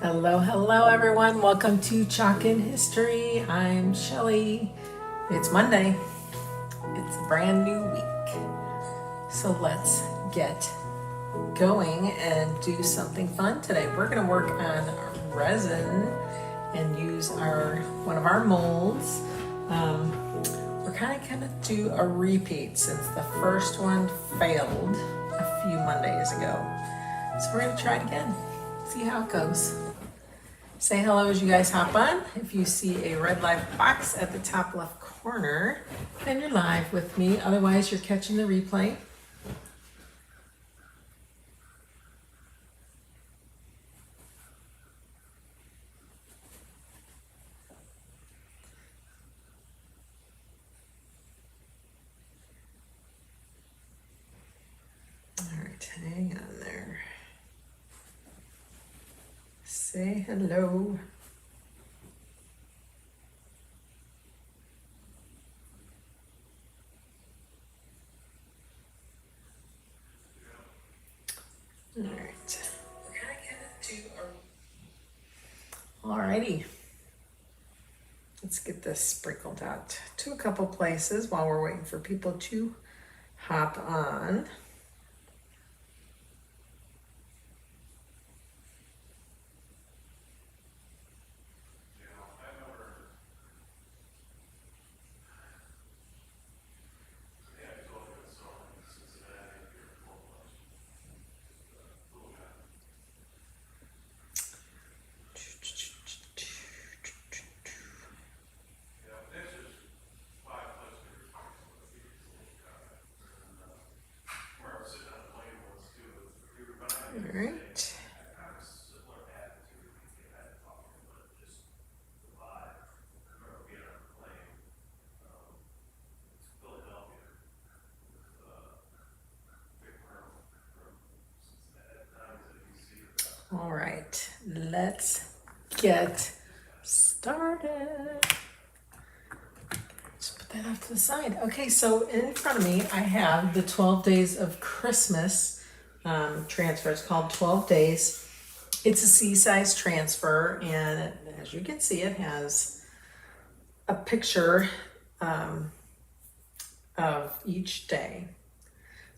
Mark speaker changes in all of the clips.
Speaker 1: Hello everyone. Welcome to Chalkin History. I'm Shelly. It's Monday. It's a brand new week. So let's get going and do something fun today. We're going to work on resin and use one of our molds. We're kind of going to do a repeat since the first one failed a few Mondays ago. So we're going to try it again. See how it goes. Say hello as you guys hop on. If you see a red live box at the top left corner, then you're live with me. Otherwise, you're catching the replay. All right, hang on there. Say hello. All right. Alrighty. Let's get this sprinkled out to a couple places while we're waiting for people to hop on. All right. All right, let's get started. Just put that off to the side. Okay, so in front of me, I have the 12 Days of Christmas transfer. It's called 12 Days. It's a C-size transfer, and as you can see, it has a picture of each day.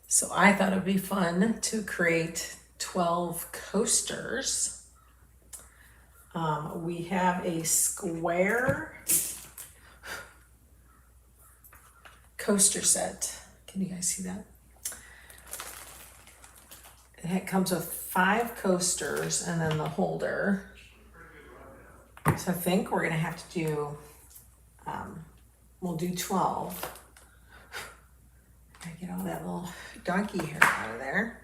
Speaker 1: So I thought it'd be fun to create 12 coasters. We have a square coaster set. Can you guys see that? It comes with 5 coasters and then the holder. So I think we're gonna have to do, we'll do 12. I get all that little donkey hair out of there.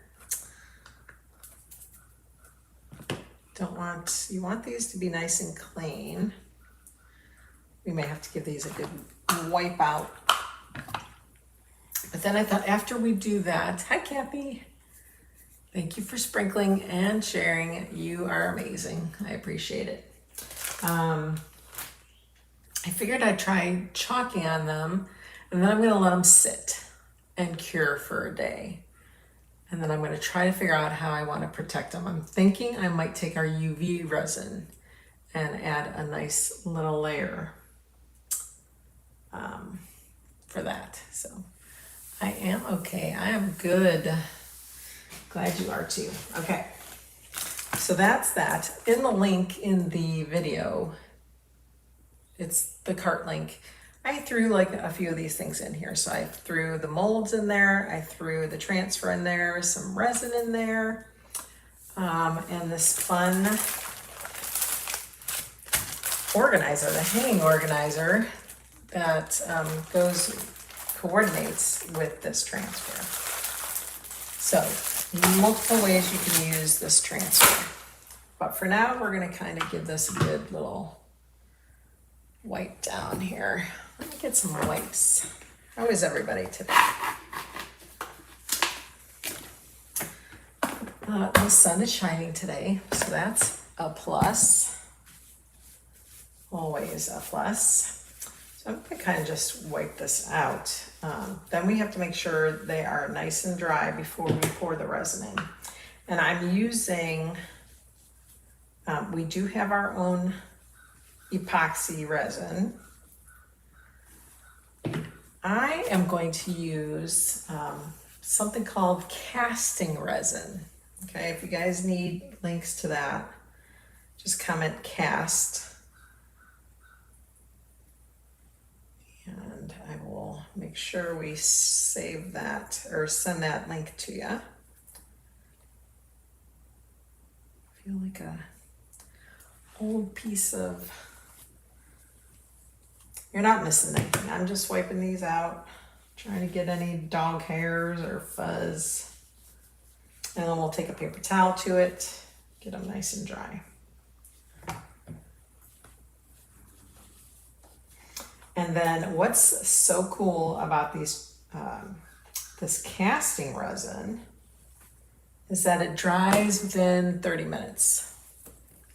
Speaker 1: You want these to be nice and clean. We may have to give these a good wipe out. But then I thought after we do that, hi Kathy. Thank you for sprinkling and sharing. You are amazing. I appreciate it. I figured I'd try chalking on them, and then I'm gonna let them sit and cure for a day. And then I'm going to try to figure out how I want to protect them. I'm thinking I might take our UV resin and add a nice little layer for that. So I am okay. I am good. Glad you are too. Okay. So that's that. In the link in the video, it's the cart link. I threw like a few of these things in here. So I threw the molds in there. I threw the transfer in there, some resin in there, and this fun organizer, the hanging organizer that coordinates with this transfer. So multiple ways you can use this transfer. But for now, we're gonna kind of give this a good little wipe down here. Let me get some wipes. How is everybody today? The sun is shining today, so that's a plus. Always a plus. So I'm gonna kind of just wipe this out. Then we have to make sure they are nice and dry before we pour the resin in. And I'm using We do have our own epoxy resin. I am going to use something called casting resin. Okay, if you guys need links to that, just comment cast. And I will make sure we save that or send that link to you. I feel like a old piece of, you're not missing anything. I'm just wiping these out, trying to get any dog hairs or fuzz. And then we'll take a paper towel to it, get them nice and dry. And then what's so cool about these, this casting resin is that it dries within 30 minutes,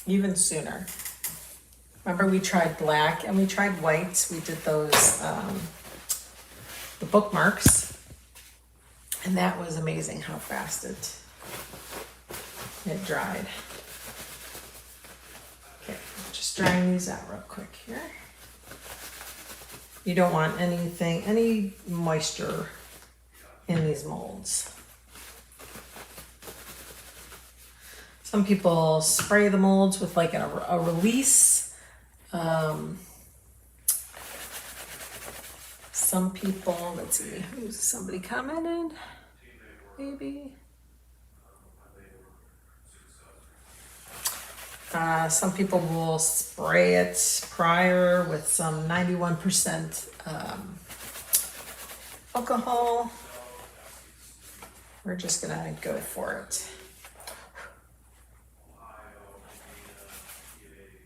Speaker 1: even sooner. Remember we tried black and we tried white. We did those, the bookmarks, and that was amazing how fast it dried. Okay, just drying these out real quick here. You don't want any moisture in these molds. Some people spray the molds with like a release. Some people, let's see, who's somebody commented? Maybe. Some people will spray it prior with some 91% alcohol. We're just gonna go for it.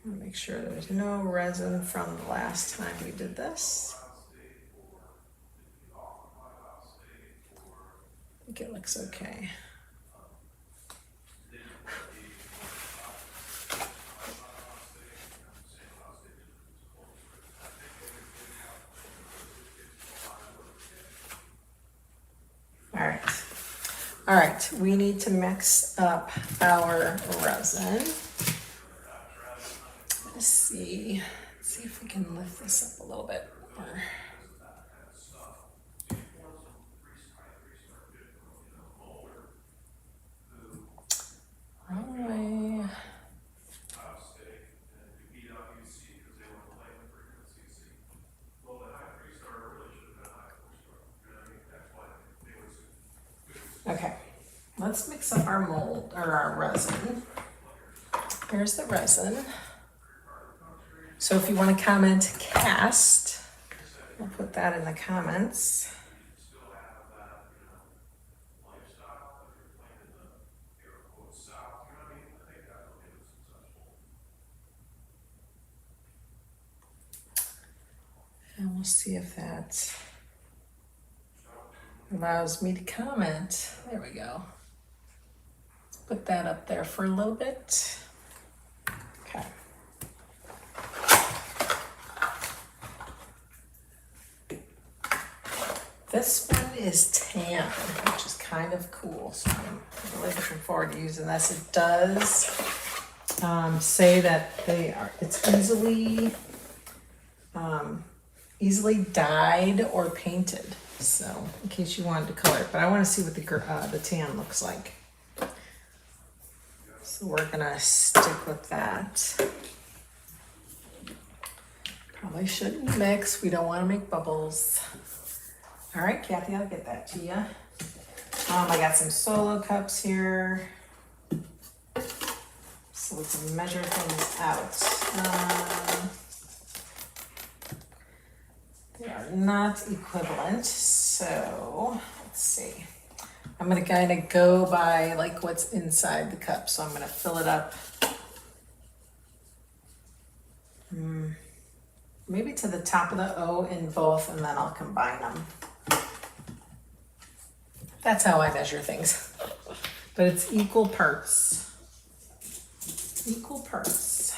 Speaker 1: Make sure there's no resin from the last time we did this. I think it looks okay. All right, we need to mix up our resin. Let's see if we can lift this up a little bit more. Wrong way. Okay, let's mix up our mold or our resin. Here's the resin. So if you want to comment cast, we'll put that in the comments. And we'll see if that allows me to comment. There we go. Let's put that up there for a little bit. Okay. This one is tan, which is kind of cool. So I'm really looking forward to using this. It does say that it's easily dyed or painted. So in case you wanted to color it, but I want to see what the tan looks like. So we're gonna stick with that. Probably shouldn't mix. We don't want to make bubbles. All right, Kathy, I'll get that to you. I got some solo cups here, so we can measure things out. They are not equivalent, so let's see. I'm gonna kind of go by like what's inside the cup, so I'm gonna fill it up. Maybe to the top of the O in both, and then I'll combine them. That's how I measure things. But it's equal parts. Equal parts.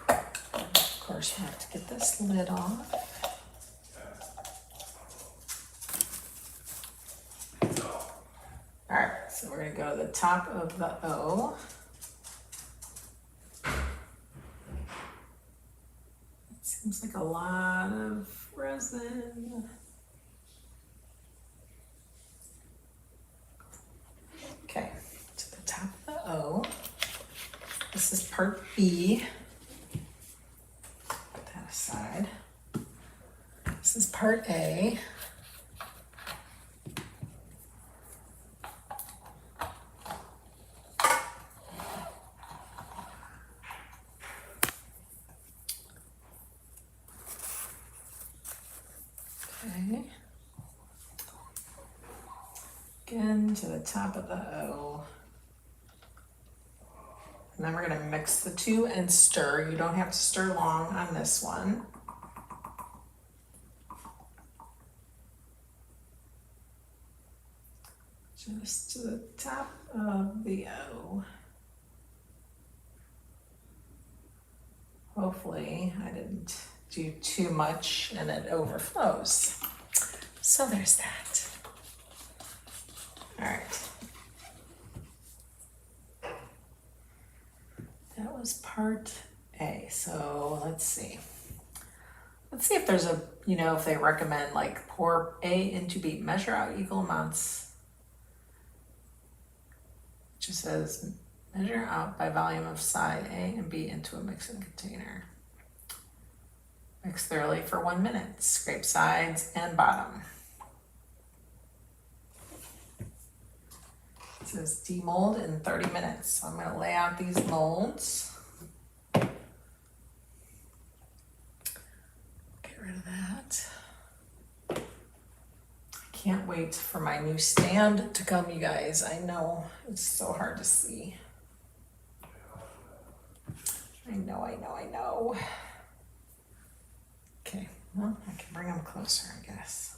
Speaker 1: Of course, I have to get this lid off. All right, so we're gonna go to the top of the O. Seems like a lot of resin. Okay, to the top of the O. This is part B. Put that aside. This is part A. Okay. Again to the top of the O. And then we're going to mix the two and stir. You don't have to stir long on this one. Just to the top of the O. Hopefully I didn't do too much and it overflows. So there's that. All right. That was part A. So let's see. Let's see if there's a, if they recommend like pour A into B, measure out equal amounts. It just says measure out by volume of side A and B into a mixing container. Mix thoroughly for 1 minute. Scrape sides and bottom. It says demold in 30 minutes. So I'm going to lay out these molds. Get rid of that. I can't wait for my new stand to come, you guys. I know it's so hard to see. I know. Okay, well, I can bring them closer, I guess.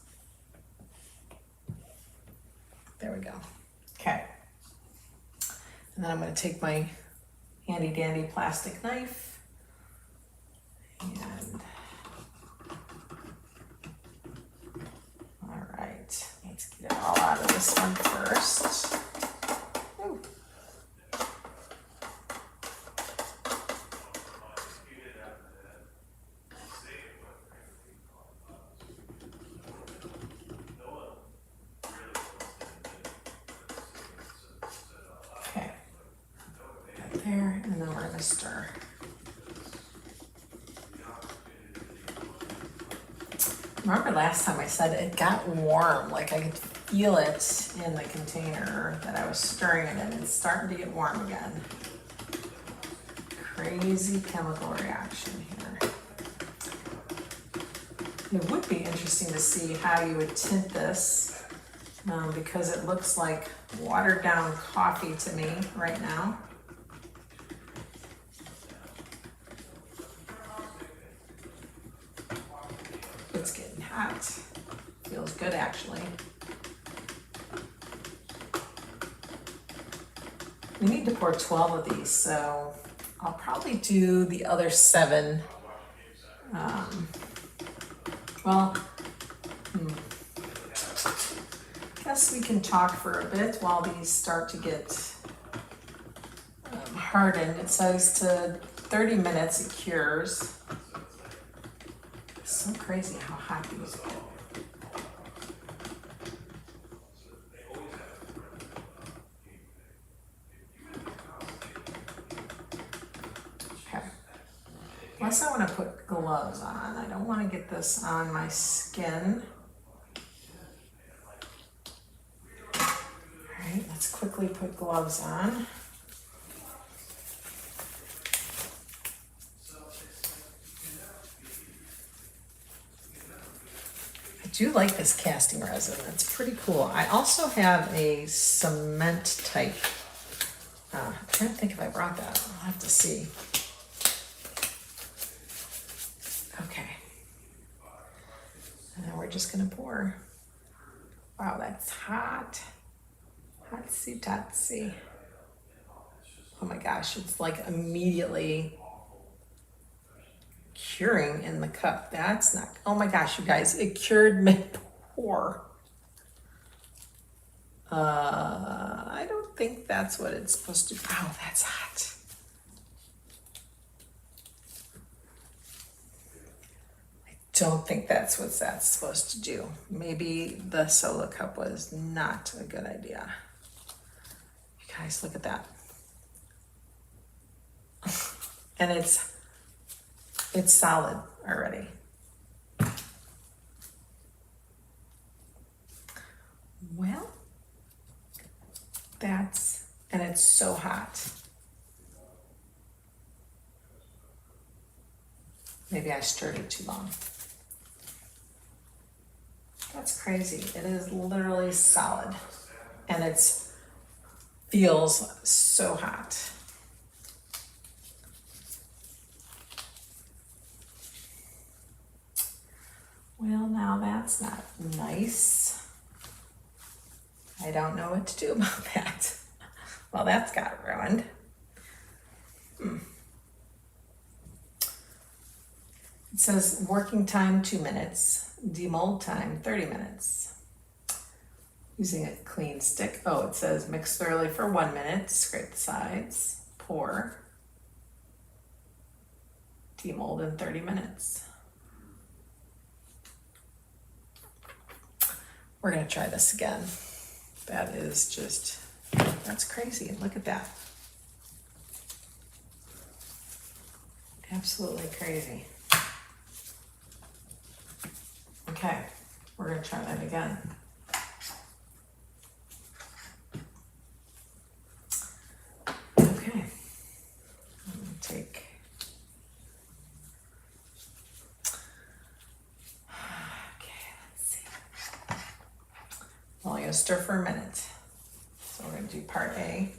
Speaker 1: There we go. Okay. And then I'm going to take my handy dandy plastic knife and all right, let's get it all out of this one first. Ooh. There, and then we're going to stir. Remember last time I said it got warm, like I could feel it in the container that I was stirring it in. It's starting to get warm again. Crazy chemical reaction here. It would be interesting to see how you would tint this because it looks like watered down coffee to me right now. It's getting hot. Feels good actually. We need to pour 12 of these, so I'll probably do the other 7. Guess we can talk for a bit while these start to get hardened. It says to 30 minutes it cures. It's so crazy how hot these get. Okay. Unless I want to put gloves on. I don't want to get this on my skin. All right, let's quickly put gloves on. I do like this casting resin. It's pretty cool. I also have a cement type. I'm trying to think if I brought that. I'll have to see. Okay. And then we're just gonna pour. Wow, that's hot. Hotsy-totsy. Oh my gosh, it's like immediately curing in the cup. That's not, oh my gosh, you guys, it cured mid-pour. I don't think that's what it's supposed to be. Oh, that's hot. don't think that's what that's supposed to do. Maybe the solo cup was not a good idea. You guys, look at that. And it's solid already. Well, and it's so hot. Maybe I stirred it too long. That's crazy. It is literally solid and it feels so hot. Well, now that's not nice. I don't know what to do about that. Well, that's got ruined. It says working time 2 minutes, demold time 30 minutes. Using a clean stick. Oh, it says mix thoroughly for 1 minute, scrape the sides, pour, demold in 30 minutes. We're gonna try this again. That is just, that's crazy. Look at that. Absolutely crazy. Okay, we're gonna try that again. Okay, I'm gonna take, okay, let's see. Well, I'm gonna stir for a minute. So we're gonna do part A.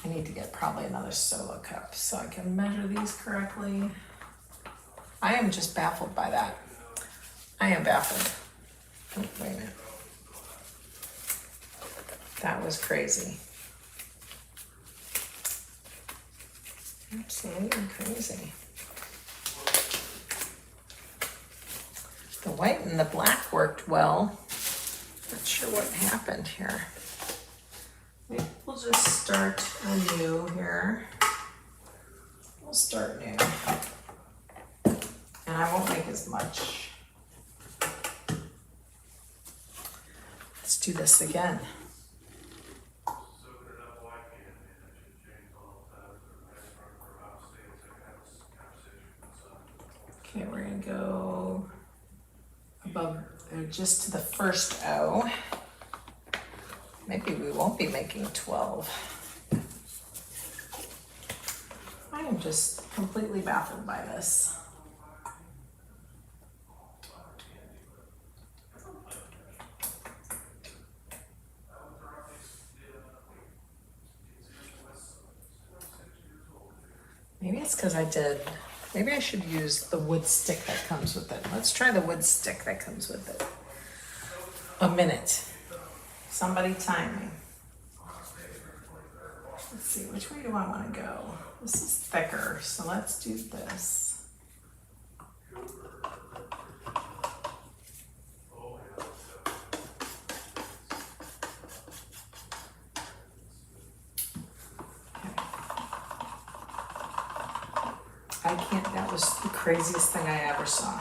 Speaker 1: I need to get probably another solo cup so I can measure these correctly. I am just baffled by that. I am baffled. Oh, wait a minute. That was crazy. Absolutely crazy. The white and the black worked well. Not sure what happened here. Maybe we'll just start anew here. We'll start new. And I won't make as much. Let's do this again. Okay, we're gonna go above, just to the first O. Maybe we won't be making 12. I am just completely baffled by this. Maybe it's because maybe I should use the wood stick that comes with it. Let's try the wood stick that comes with it. A minute. Somebody time me. Let's see, which way do I want to go? This is thicker, so let's do this. I can't, that was the craziest thing I ever saw.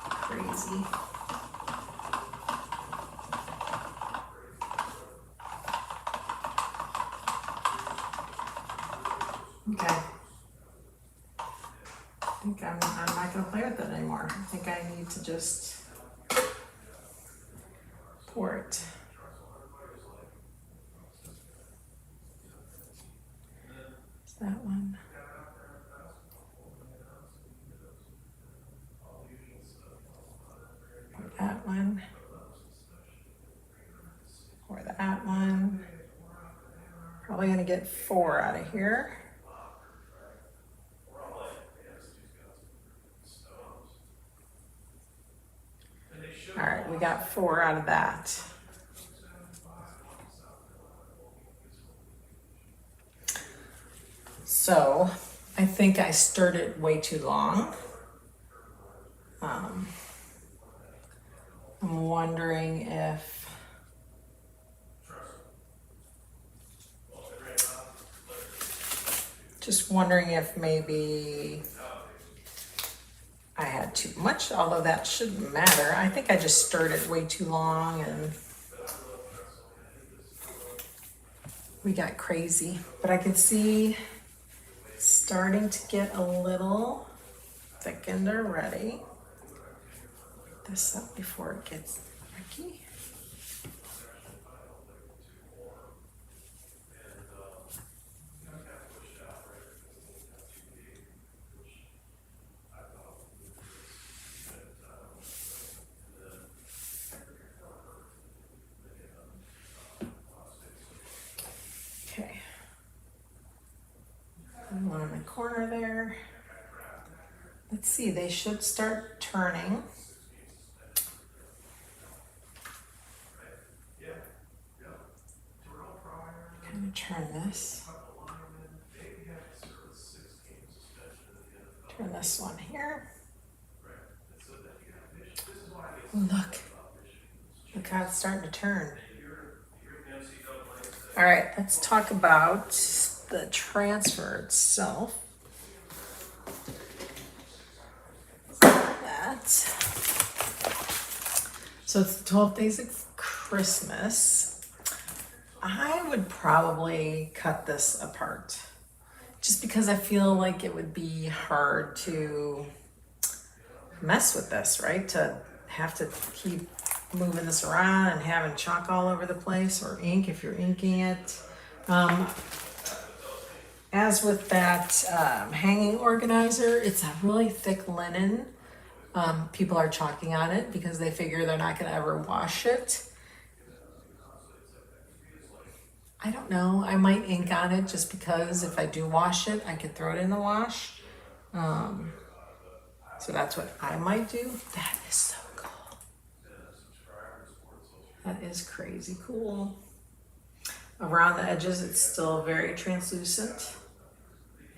Speaker 1: Crazy. Okay. I think I'm not gonna play with it anymore. I think I need to just pour it. Is that one? Or that one? Or that one? Probably gonna get 4 out of here. All right, we got 4 out of that. So I think I stirred it way too long. I'm wondering if Just wondering if maybe I had too much, although that shouldn't matter. I think I just stirred it way too long and we got crazy. But I could see starting to get a little thickened already. Put this up before it gets tricky. Okay. And one in the corner there. Let's see, they should start turning. Kind of turn this. Turn this one here. Look how it's starting to turn. All right, let's talk about the transfer itself. So it's the 12 days of Christmas. I would probably cut this apart just because I feel like it would be hard to mess with this, right? To have to keep moving this around and having chalk all over the place, or ink if you're inking it. As with that hanging organizer, it's a really thick linen. People are chalking on it because they figure they're not going to ever wash it. I don't know. I might ink on it just because if I do wash it, I could throw it in the wash. So that's what I might do. That is so cool. That is crazy cool. Around the edges, it's still very translucent.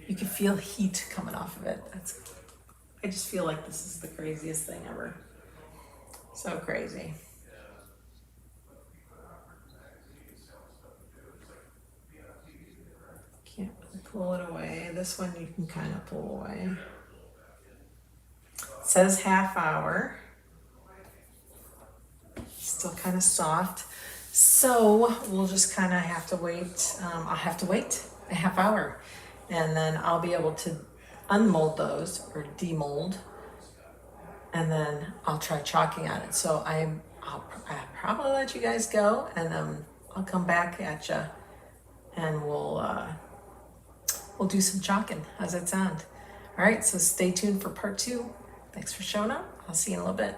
Speaker 1: You can feel heat coming off of it. I just feel like this is the craziest thing ever. So crazy. Can't really pull it away. This one you can kind of pull away. It says half hour. Still kind of soft. So we'll just kind of have to wait. I'll have to wait a half hour and then I'll be able to unmold those or demold, and then I'll try chalking on it. So I'll probably let you guys go, and I'll come back at you, and we'll do some chalking. How's that sound? All right, so stay tuned for part 2. Thanks for showing up. I'll see you in a little bit.